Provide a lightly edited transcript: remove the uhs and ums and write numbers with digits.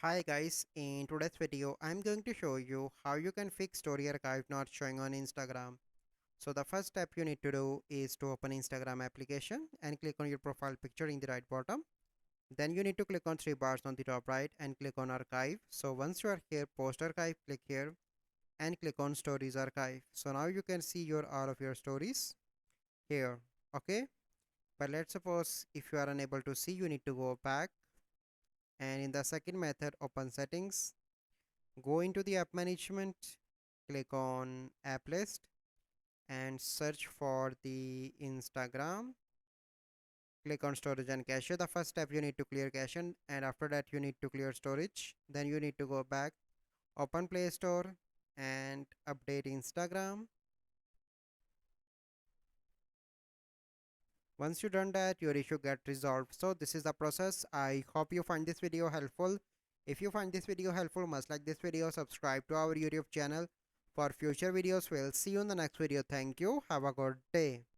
Hi guys, in today's video I'm going to show you how you can fix story archive not showing on Instagram. So the first step you need to do is to open Instagram application and click on your profile picture in the right bottom. Then you need to click on three bars on the top right and click on archive. So once you are here, post archive, click here and click on stories archive. So now you can see your all of your stories here. Okay, but let's suppose if you are unable to see, you need to go back, and in the second method, open settings, go into the app management, click on app list and search for the Instagram. Click on storage and cache. The first step you need to clear cache, and after that you need to clear storage. Then you need to go back, open Play Store and update Instagram. Once you done that, your issue get resolved. So this is the process. I hope you find this video helpful. If you find this video helpful, must like this video, subscribe to our YouTube channel for future videos. We'll see you in the next video. Thank you. Have a good day.